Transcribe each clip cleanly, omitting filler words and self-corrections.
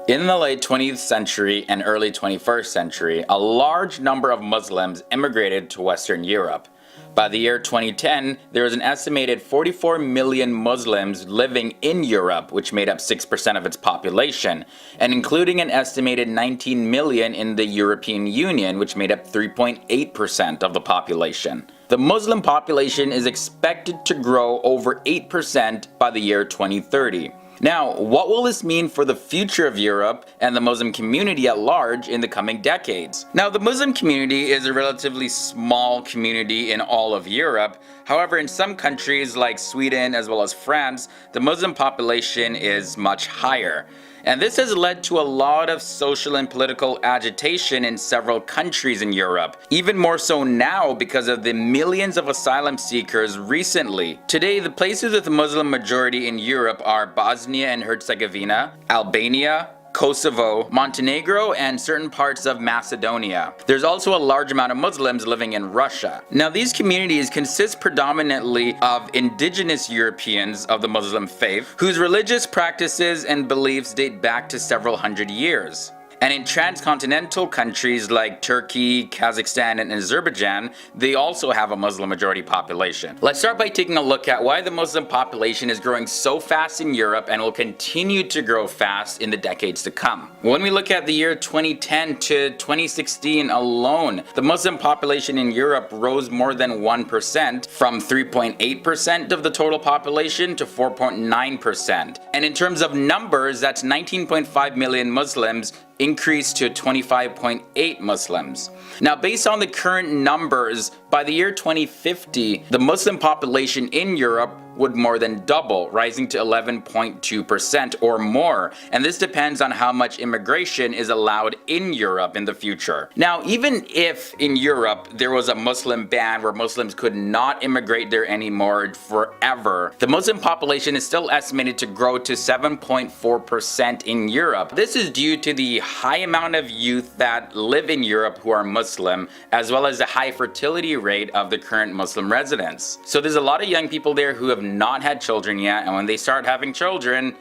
In the late 20th century and early 21st century, a large number of Muslims immigrated to Western Europe. By the year 2010, there was an estimated 44 million Muslims living in Europe, which made up 6% of its population, and including an estimated 19 million in the European Union, which made up 3.8% of the population. The Muslim population is expected to grow over 8% by the year 2030. Now, what will this mean for the future of Europe and the Muslim community at large in the coming decades? Now, the Muslim community is a relatively small community in all of Europe. However, in some countries like Sweden as well as France, the Muslim population is much higher. And this has led to a lot of social and political agitation in several countries in Europe, even more so now because of the millions of asylum seekers recently. Today, the places with a Muslim majority in Europe are Bosnia and Herzegovina, Albania, Kosovo, Montenegro, and certain parts of Macedonia. There's also a large amount of Muslims living in Russia. Now, these communities consist predominantly of indigenous Europeans of the Muslim faith, whose religious practices and beliefs date back to several hundred years. And in transcontinental countries like Turkey, Kazakhstan, and Azerbaijan, they also have a Muslim majority population. Let's start by taking a look at why the Muslim population is growing so fast in Europe and will continue to grow fast in the decades to come. When we look at the year 2010 to 2016 alone, the Muslim population in Europe rose more than 1%, from 3.8% of the total population to 4.9%. And in terms of numbers, that's 19.5 million Muslims increased to 25.8 Muslims. Now, based on the current numbers, by the year 2050, the Muslim population in Europe would more than double, rising to 11.2% or more. And this depends on how much immigration is allowed in Europe in the future. Now, even if in Europe there was a Muslim ban where Muslims could not immigrate there anymore forever, the Muslim population is still estimated to grow to 7.4% in Europe. This is due to the high amount of youth that live in Europe who are Muslim, as well as the high fertility rate of the current Muslim residents. So there's a lot of young people there who have not had children yet, and when they start having children,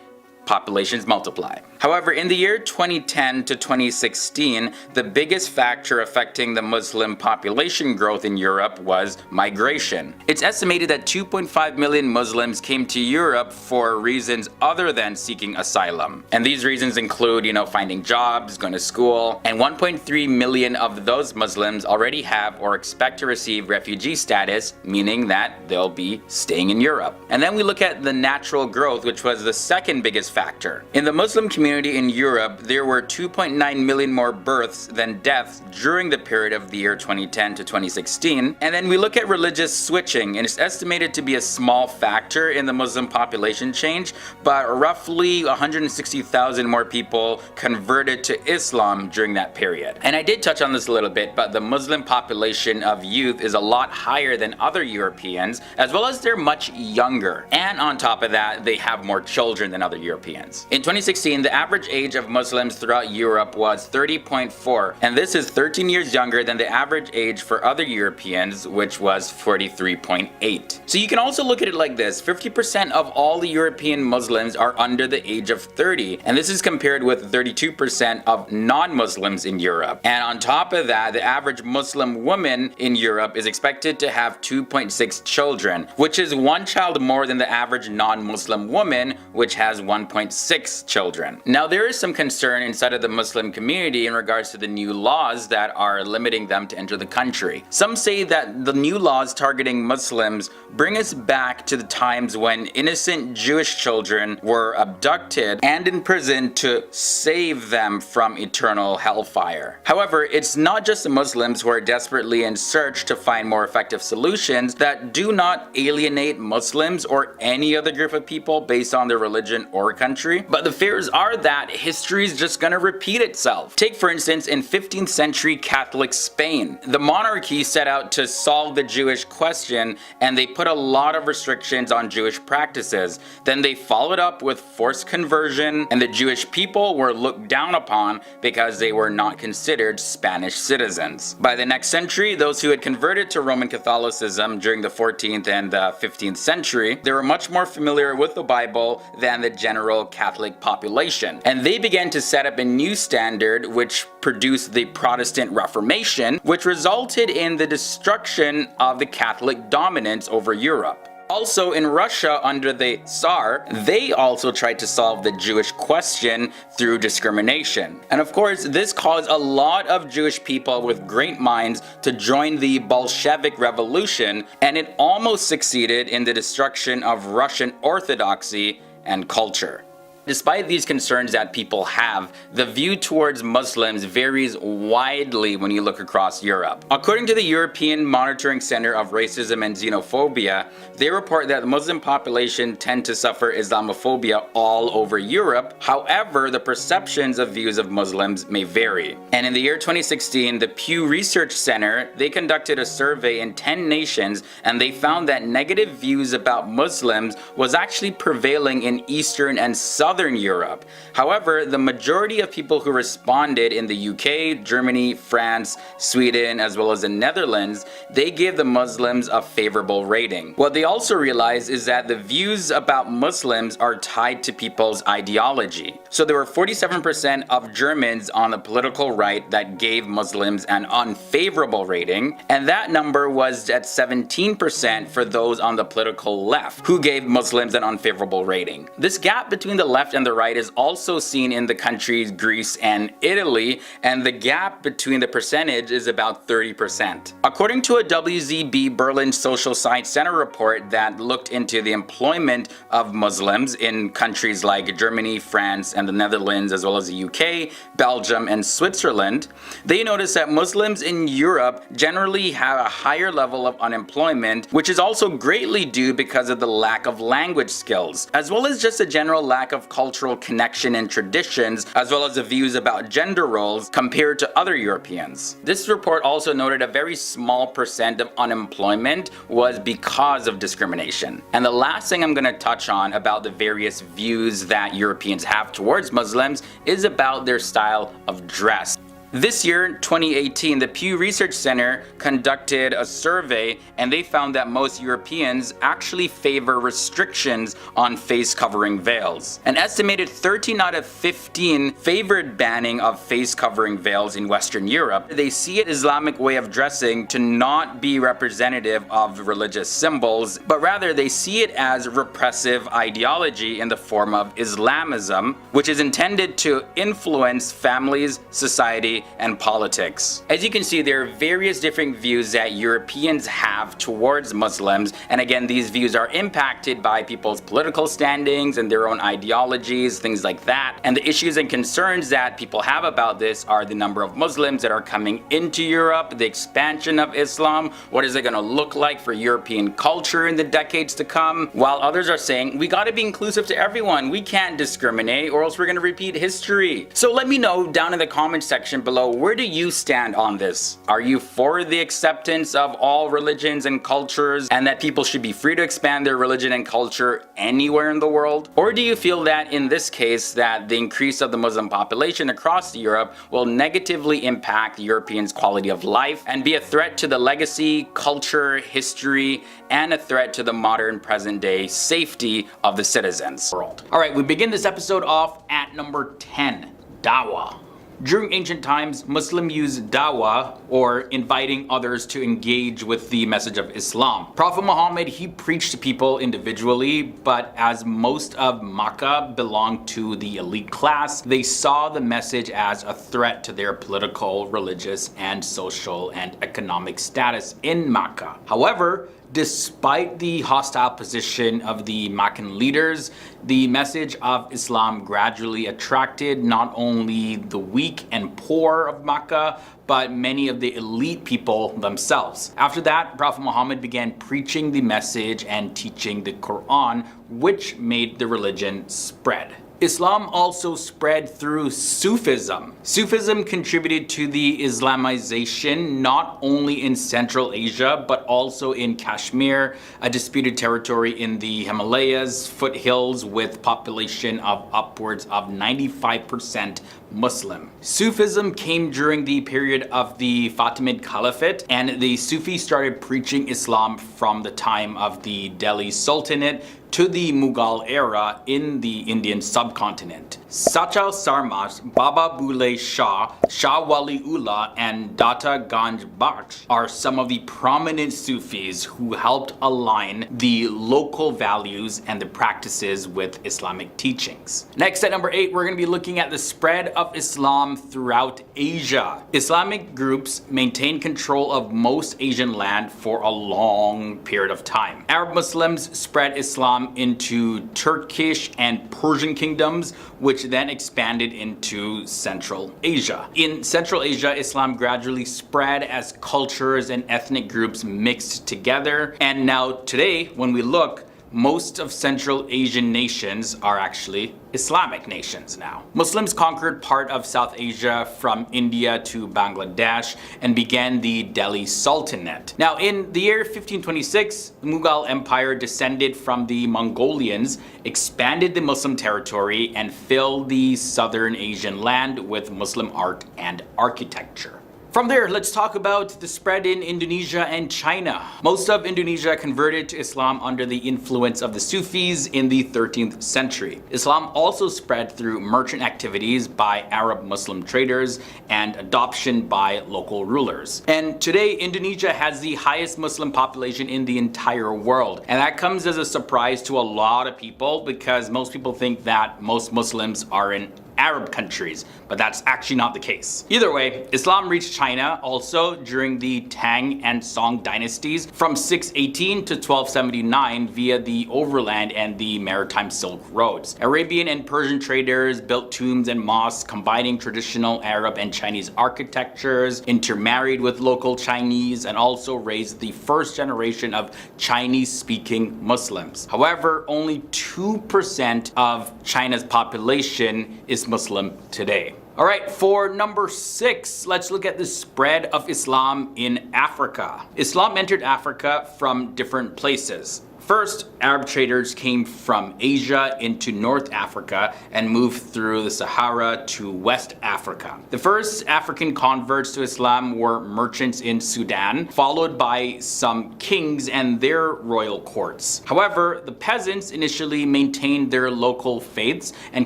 populations multiply. However, in the year 2010 to 2016, the biggest factor affecting the Muslim population growth in Europe was migration. It's estimated that 2.5 million Muslims came to Europe for reasons other than seeking asylum. And these reasons include, finding jobs, going to school, and 1.3 million of those Muslims already have or expect to receive refugee status, meaning that they'll be staying in Europe. And then we look at the natural growth, which was the second biggest factor. In the Muslim community in Europe, there were 2.9 million more births than deaths during the period of the year 2010 to 2016. And then we look at religious switching, and it's estimated to be a small factor in the Muslim population change, but roughly 160,000 more people converted to Islam during that period. And I did touch on this a little bit, but the Muslim population of youth is a lot higher than other Europeans, as well as they're much younger. And on top of that, they have more children than other Europeans. In 2016, the average age of Muslims throughout Europe was 30.4, and this is 13 years younger than the average age for other Europeans, which was 43.8. So you can also look at it like this: 50% of all the European Muslims are under the age of 30, and this is compared with 32% of non-Muslims in Europe. And on top of that, the average Muslim woman in Europe is expected to have 2.6 children, which is one child more than the average non-Muslim woman, which has 1.6 children. Now, there is some concern inside of the Muslim community in regards to the new laws that are limiting them to enter the country. Some say that the new laws targeting Muslims bring us back to the times when innocent Jewish children were abducted and imprisoned to save them from eternal hellfire. However, it's not just the Muslims who are desperately in search to find more effective solutions that do not alienate Muslims or any other group of people based on their religion or country, but the fears are that history is just gonna repeat itself. Take, for instance, in 15th century Catholic Spain. The monarchy set out to solve the Jewish question, and they put a lot of restrictions on Jewish practices. Then they followed up with forced conversion, and the Jewish people were looked down upon because they were not considered Spanish citizens. By the next century, those who had converted to Roman Catholicism during the 14th and the 15th century, they were much more familiar with the Bible than the general general Catholic population. And they began to set up a new standard which produced the Protestant Reformation, which resulted in the destruction of the Catholic dominance over Europe. Also in Russia under the Tsar, they also tried to solve the Jewish question through discrimination. And of course, this caused a lot of Jewish people with great minds to join the Bolshevik Revolution, and it almost succeeded in the destruction of Russian Orthodoxy and culture. Despite these concerns that people have, the view towards Muslims varies widely when you look across Europe. According to the European Monitoring Center of Racism and Xenophobia, they report that the Muslim population tend to suffer Islamophobia all over Europe. However, the perceptions of views of Muslims may vary. And in the year 2016, the Pew Research Center, they conducted a survey in 10 nations, and they found that negative views about Muslims was actually prevailing in Eastern and Southern Europe. However, the majority of people who responded in the UK, Germany, France, Sweden, as well as the Netherlands, they gave the Muslims a favorable rating. What they also realized is that the views about Muslims are tied to people's ideology. So there were 47% of Germans on the political right that gave Muslims an unfavorable rating, and that number was at 17% for those on the political left who gave Muslims an unfavorable rating. This gap between the left and the right is also seen in the countries Greece and Italy, and the gap between the percentage is about 30%. According to a WZB Berlin Social Science Center report that looked into the employment of Muslims in countries like Germany, France, and the Netherlands, as well as the UK, Belgium, and Switzerland, they noticed that Muslims in Europe generally have a higher level of unemployment, which is also greatly due because of the lack of language skills, as well as just a general lack of cultural connection and traditions, as well as the views about gender roles compared to other Europeans. This report also noted a very small percent of unemployment was because of discrimination. And the last thing I'm going to touch on about the various views that Europeans have towards Muslims is about their style of dress. This year, 2018, the Pew Research Center conducted a survey, and they found that most Europeans actually favor restrictions on face covering veils. An estimated 13 out of 15 favored banning of face covering veils in Western Europe. They see an Islamic way of dressing to not be representative of religious symbols, but rather they see it as repressive ideology in the form of Islamism, which is intended to influence families, society, and politics. As you can see, there are various different views that Europeans have towards Muslims, and again, these views are impacted by people's political standings and their own ideologies, things like that. And the issues and concerns that people have about this are the number of Muslims that are coming into Europe, the expansion of Islam, what is it going to look like for European culture in the decades to come, while others are saying we got to be inclusive to everyone, we can't discriminate or else we're going to repeat history. So let me know down in the comment section below, where do you stand on this? Are you for the acceptance of all religions and cultures and that people should be free to expand their religion and culture anywhere in the world? Or do you feel that in this case that the increase of the Muslim population across Europe will negatively impact Europeans' quality of life and be a threat to the legacy, culture, history, and a threat to the modern present day safety of the citizens? Alright, we begin this episode off at number 10, Dawah. During ancient times, Muslims used dawah, or inviting others to engage with the message of Islam. Prophet Muhammad, he preached to people individually, but as most of Makkah belonged to the elite class, they saw the message as a threat to their political, religious, and social and economic status in Makkah. However, despite the hostile position of the Meccan leaders, the message of Islam gradually attracted not only the weak and poor of Mecca, but many of the elite people themselves. After that, Prophet Muhammad began preaching the message and teaching the Quran, which made the religion spread. Islam also spread through Sufism. Sufism contributed to the Islamization not only in Central Asia, but also in Kashmir, a disputed territory in the Himalayas foothills with population of upwards of 95% Muslim. Sufism came during the period of the Fatimid Caliphate, and the Sufis started preaching Islam from the time of the Delhi Sultanate to the Mughal era in the Indian subcontinent. Sachal Sarmat, Baba Bule Shah, Shah Wali Ullah, and Data Ganj Bakhsh are some of the prominent Sufis who helped align the local values and the practices with Islamic teachings. Next, at number 8, we're going to be looking at the spread of Islam throughout Asia. Islamic groups maintained control of most Asian land for a long period of time. Arab Muslims spread Islam into Turkish and Persian kingdoms, which then expanded into Central Asia. In Central Asia, Islam gradually spread as cultures and ethnic groups mixed together. And now today, when we look, most of Central Asian nations are actually Islamic nations now. Muslims conquered part of South Asia from India to Bangladesh and began the Delhi Sultanate. Now, in the year 1526, the Mughal Empire descended from the Mongolians, expanded the Muslim territory, and filled the southern Asian land with Muslim art and architecture. From there, let's talk about the spread in Indonesia and China. Most of Indonesia converted to Islam under the influence of the Sufis in the 13th century. Islam also spread through merchant activities by Arab Muslim traders and adoption by local rulers. And today, Indonesia has the highest Muslim population in the entire world. And that comes as a surprise to a lot of people because most people think that most Muslims are in Arab countries, but that's actually not the case. Either way, Islam reached China also during the Tang and Song dynasties from 618 to 1279 via the overland and the maritime Silk Roads. Arabian and Persian traders built tombs and mosques combining traditional Arab and Chinese architectures, intermarried with local Chinese, and also raised the first generation of Chinese-speaking Muslims. However, only 2% of China's population is Muslim today. Alright, for number 6, let's look at the spread of Islam in Africa. Islam entered Africa from different places. First, Arab traders came from Asia into North Africa and moved through the Sahara to West Africa. The first African converts to Islam were merchants in Sudan, followed by some kings and their royal courts. However, the peasants initially maintained their local faiths and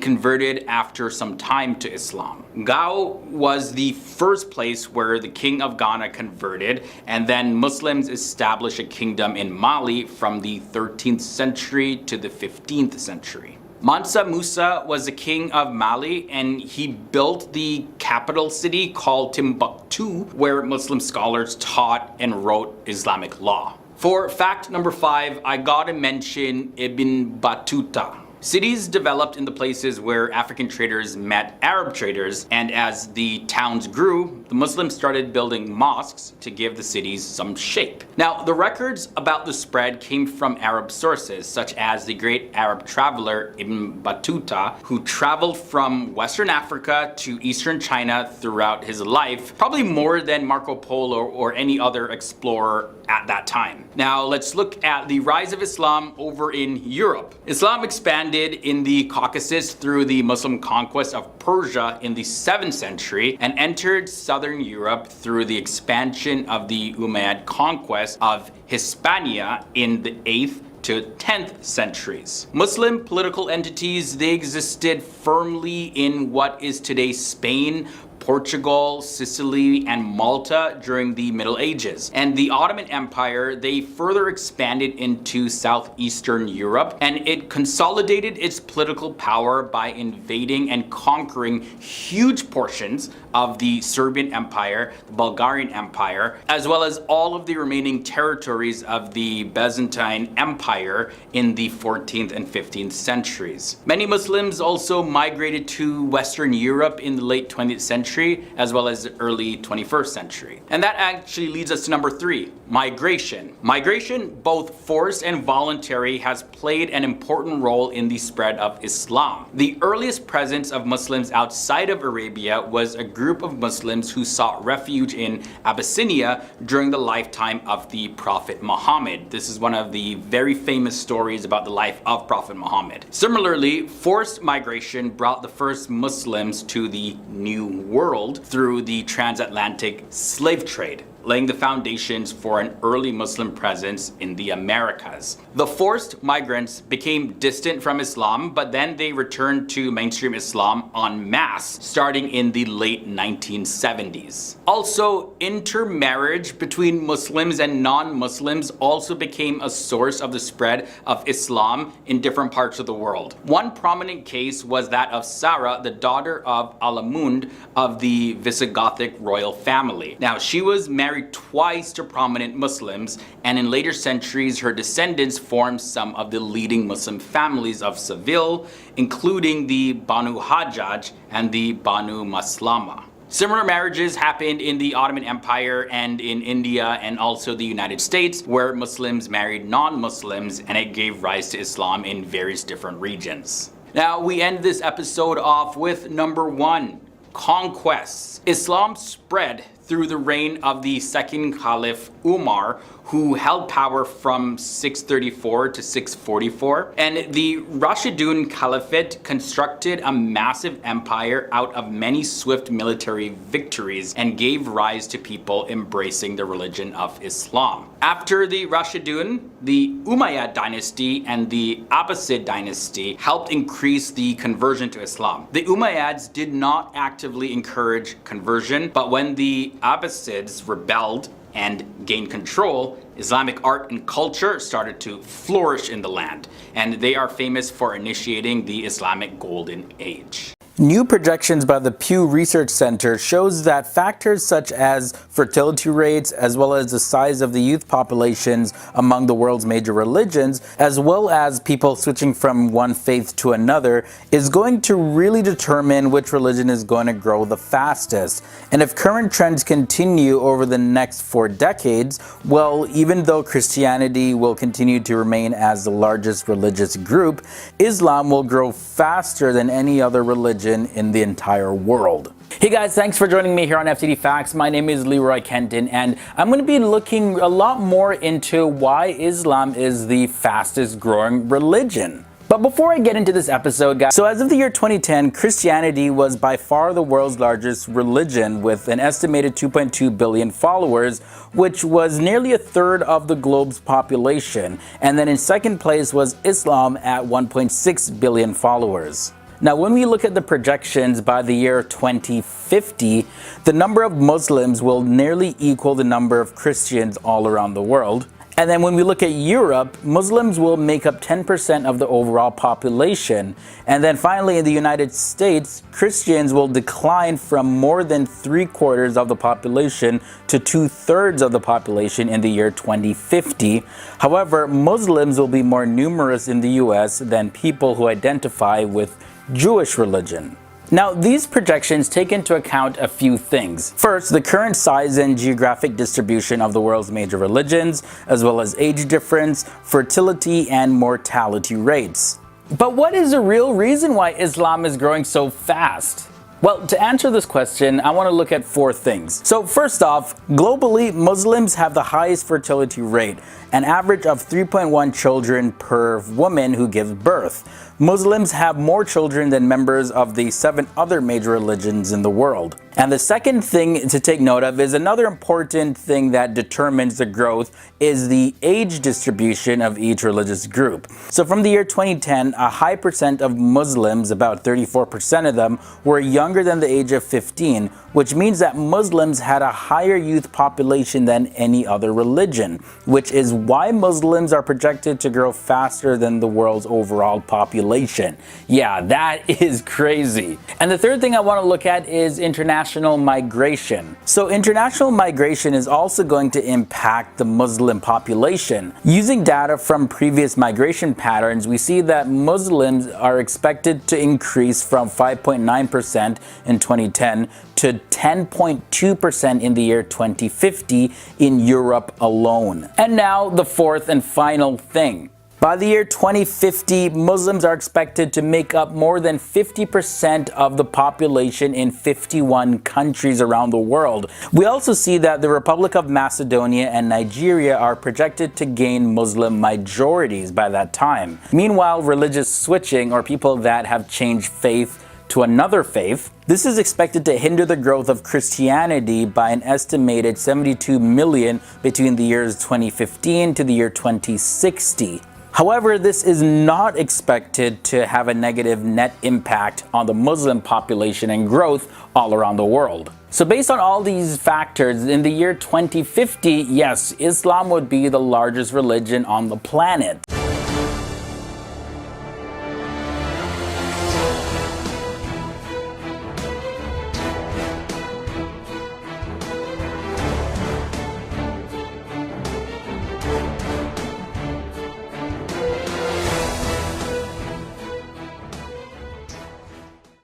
converted after some time to Islam. Gao was the first place where the king of Ghana converted, and then Muslims established a kingdom in Mali from the 13th century to the 15th century. Mansa Musa was the king of Mali, and he built the capital city called Timbuktu, where Muslim scholars taught and wrote Islamic law. For fact number 5, I gotta mention Ibn Battuta. Cities developed in the places where African traders met Arab traders, and as the towns grew, the Muslims started building mosques to give the cities some shape. Now, the records about the spread came from Arab sources, such as the great Arab traveler Ibn Battuta, who traveled from Western Africa to Eastern China throughout his life, probably more than Marco Polo or any other explorer at that time. Now, let's look at the rise of Islam over in Europe. Islam expanded in the Caucasus through the Muslim conquest of Persia in the 7th century and entered southern Europe through the expansion of the Umayyad conquest of Hispania in the 8th to 10th centuries. Muslim political entities, they existed firmly in what is today Spain, Portugal, Sicily, and Malta during the Middle Ages. And the Ottoman Empire, they further expanded into southeastern Europe, and it consolidated its political power by invading and conquering huge portions of the Serbian Empire, the Bulgarian Empire, as well as all of the remaining territories of the Byzantine Empire in the 14th and 15th centuries. Many Muslims also migrated to Western Europe in the late 20th century century as well as the early 21st century. And that actually leads us to number 3, migration. Migration, both forced and voluntary, has played an important role in the spread of Islam. The earliest presence of Muslims outside of Arabia was a group of Muslims who sought refuge in Abyssinia during the lifetime of the Prophet Muhammad. This is one of the very famous stories about the life of Prophet Muhammad. Similarly, forced migration brought the first Muslims to the New World through the transatlantic slave trade, laying the foundations for an early Muslim presence in the Americas. The forced migrants became distant from Islam, but then they returned to mainstream Islam en masse, starting in the late 1970s. Also, intermarriage between Muslims and non-Muslims also became a source of the spread of Islam in different parts of the world. One prominent case was that of Sarah, the daughter of Alamund of the Visigothic royal family. Now, she was married twice to prominent Muslims, and in later centuries her descendants formed some of the leading Muslim families of Seville, including the Banu Hajjaj and the Banu Maslama. Similar marriages happened in the Ottoman Empire and in India and also the United States, where Muslims married non-Muslims, and it gave rise to Islam in various different regions. Now we end this episode off with number 1, conquests. Islam spread through the reign of the second Caliph Umar, who held power from 634 to 644. And the Rashidun Caliphate constructed a massive empire out of many swift military victories and gave rise to people embracing the religion of Islam. After the Rashidun, the Umayyad dynasty and the Abbasid dynasty helped increase the conversion to Islam. The Umayyads did not actively encourage conversion, but when the Abbasids rebelled and gained control, Islamic art and culture started to flourish in the land, and they are famous for initiating the Islamic Golden Age. New projections by the Pew Research Center shows that factors such as fertility rates, as well as the size of the youth populations among the world's major religions, as well as people switching from one faith to another, is going to really determine which religion is going to grow the fastest. And if current trends continue over the next 4 decades, well, even though Christianity will continue to remain as the largest religious group, Islam will grow faster than any other religion in the entire world. Hey guys, thanks for joining me here on FTD Facts. My name is Leroy Kenton, and I'm going to be looking a lot more into why Islam is the fastest growing religion. But before I get into this episode, guys, so as of the year 2010, Christianity was by far the world's largest religion with an estimated 2.2 billion followers, which was nearly a third of the globe's population. And then in second place was Islam at 1.6 billion followers. Now, when we look at the projections by the year 2050, the number of Muslims will nearly equal the number of Christians all around the world. And then when we look at Europe, Muslims will make up 10% of the overall population. And then finally in the United States, Christians will decline from more than 3/4 of the population to 2/3 of the population in the year 2050. However, Muslims will be more numerous in the US than people who identify with Jewish religion. Now, these projections take into account a few things. First, the current size and geographic distribution of the world's major religions, as well as age difference, fertility, and mortality rates. But what is the real reason why Islam is growing so fast? Well, to answer this question, I want to look at 4 things. So first off, globally, Muslims have the highest fertility rate, an average of 3.1 children per woman who gives birth. Muslims have more children than members of the 7 other major religions in the world. And the second thing to take note of is another important thing that determines the growth is the age distribution of each religious group. So from the year 2010, a high percent of Muslims, about 34% of them, were younger than the age of 15, which means that Muslims had a higher youth population than any other religion, which is why Muslims are projected to grow faster than the world's overall population. Yeah, that is crazy. And the third thing I want to look at is international migration. So international migration is also going to impact the Muslim population. Using data from previous migration patterns, we see that Muslims are expected to increase from 5.9% in 2010 to 10.2% in the year 2050 in Europe alone. And now the fourth and final thing. By the year 2050, Muslims are expected to make up more than 50% of the population in 51 countries around the world. We also see that the Republic of Macedonia and Nigeria are projected to gain Muslim majorities by that time. Meanwhile, religious switching, or people that have changed faith to another faith, this is expected to hinder the growth of Christianity by an estimated 72 million between the years 2015 to the year 2060. However, this is not expected to have a negative net impact on the Muslim population and growth all around the world. So based on all these factors, in the year 2050, yes, Islam would be the largest religion on the planet.